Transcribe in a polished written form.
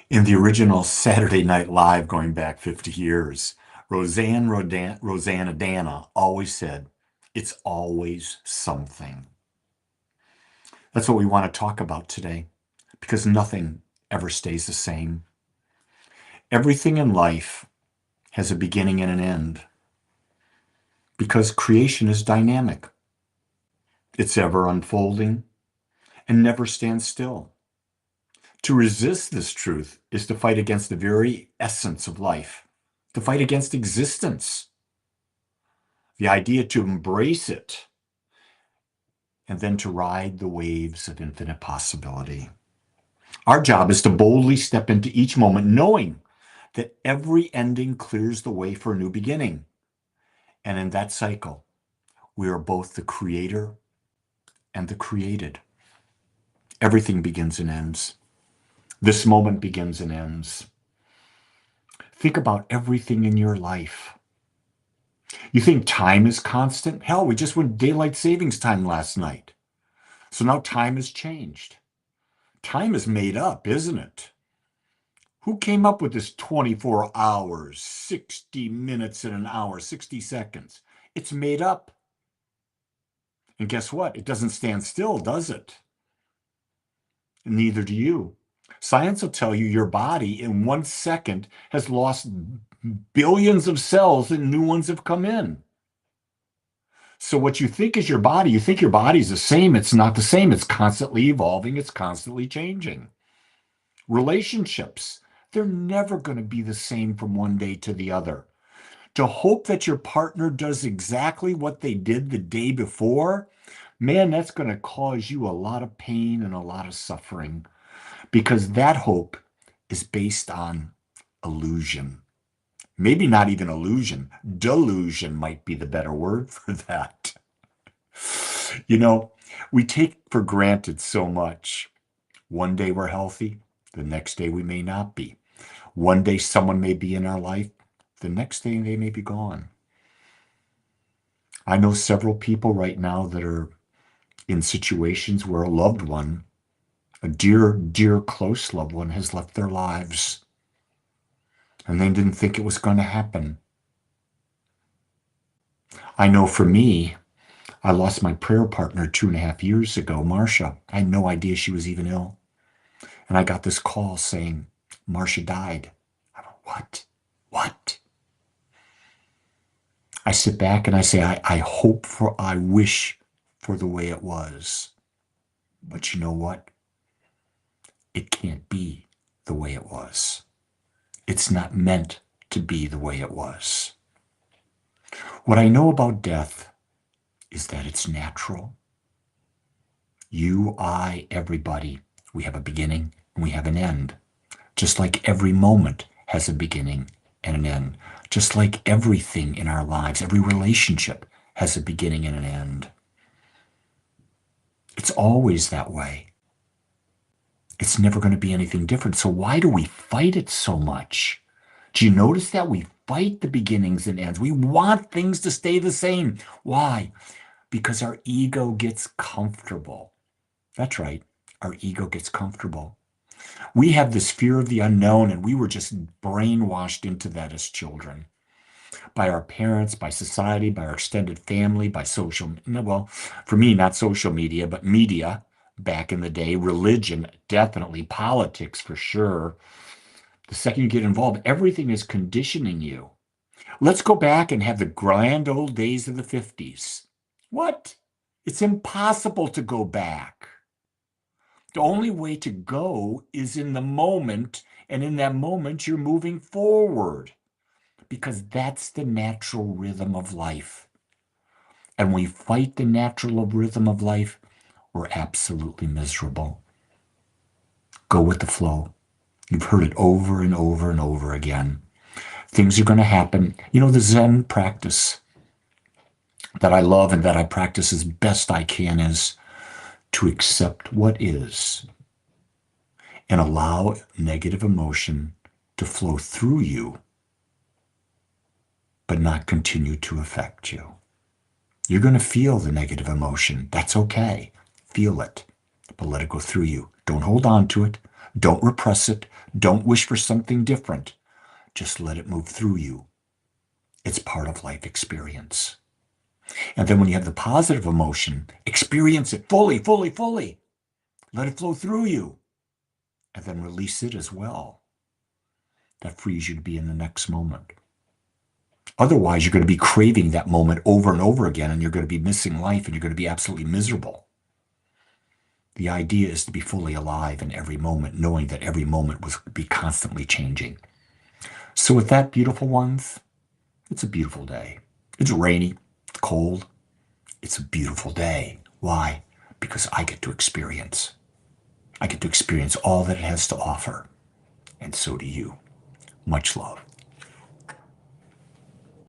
In the original Saturday Night Live going back 50 years, Rosanna Dana always said, "It's always something." That's what we want to talk about today because nothing ever stays the same. Everything in life has a beginning and an end because creation is dynamic. It's ever unfolding and never stands still. To resist this truth is to fight against the very essence of life, to fight against existence. The idea to embrace it and then to ride the waves of infinite possibility. Our job is to boldly step into each moment, knowing that every ending clears the way for a new beginning. And in that cycle, we are both the creator and the created. Everything begins and ends. This moment begins and ends. Think about everything in your life. You think time is constant? Hell, we just went daylight savings time last night. So now time has changed. Time is made up, isn't it? Who came up with this 24 hours, 60 minutes in an hour, 60 seconds? It's made up. And guess what? It doesn't stand still, does it? Neither do you. Science will tell you your body in 1 second has lost billions of cells and new ones have come in. So what you think is your body, you think your body's the same. It's not the same. It's constantly evolving. It's constantly changing. Relationships, they're never going to be the same from one day to the other. To hope that your partner does exactly what they did the day before, man, that's going to cause you a lot of pain and a lot of suffering because that hope is based on illusion. Maybe not even illusion. Delusion might be the better word for that. You know, we take for granted so much. One day we're healthy, the next day we may not be. One day someone may be in our life, the next day they may be gone. I know several people right now that are in situations where a loved one, a dear, dear, close loved one, has left their lives and they didn't think it was going to happen. I know for me, I lost my prayer partner 2.5 years ago, Marcia. I had no idea she was even ill. And I got this call saying, Marcia died. I went, what? What? I sit back and I say, I wish for the way it was. But you know what? It can't be the way it was. It's not meant to be the way it was. What I know about death is that it's natural. You, I, everybody, we have a beginning and we have an end. Just like every moment has a beginning and an end. Just like everything in our lives, every relationship has a beginning and an end. It's always that way. It's never going to be anything different. So why do we fight it so much? Do you notice that we fight the beginnings and ends? We want things to stay the same. Why? Because our ego gets comfortable. That's right. Our ego gets comfortable. We have this fear of the unknown, and we were just brainwashed into that as children by our parents, by society, by our extended family, by social, well, for me, not social media, but media back in the day, religion, definitely, politics for sure. The second you get involved, everything is conditioning you. Let's go back and have the grand old days of the 50s. What? It's impossible to go back. The only way to go is in the moment, and in that moment, you're moving forward because that's the natural rhythm of life. And when we fight the natural rhythm of life, we're absolutely miserable. Go with the flow. You've heard it over and over and over again. Things are going to happen. You know, the Zen practice that I love and that I practice as best I can is to accept what is and allow negative emotion to flow through you, but not continue to affect you. You're going to feel the negative emotion. That's okay. Feel it, but let it go through you. Don't hold on to it. Don't repress it. Don't wish for something different. Just let it move through you. It's part of life experience. And then when you have the positive emotion, experience it fully, fully, fully. Let it flow through you. And then release it as well. That frees you to be in the next moment. Otherwise, you're going to be craving that moment over and over again, and you're going to be missing life, and you're going to be absolutely miserable. The idea is to be fully alive in every moment, knowing that every moment will be constantly changing. So with that, beautiful ones, it's a beautiful day. It's rainy, it's cold. It's a beautiful day. Why? Because I get to experience. I get to experience all that it has to offer. And so do you. Much love.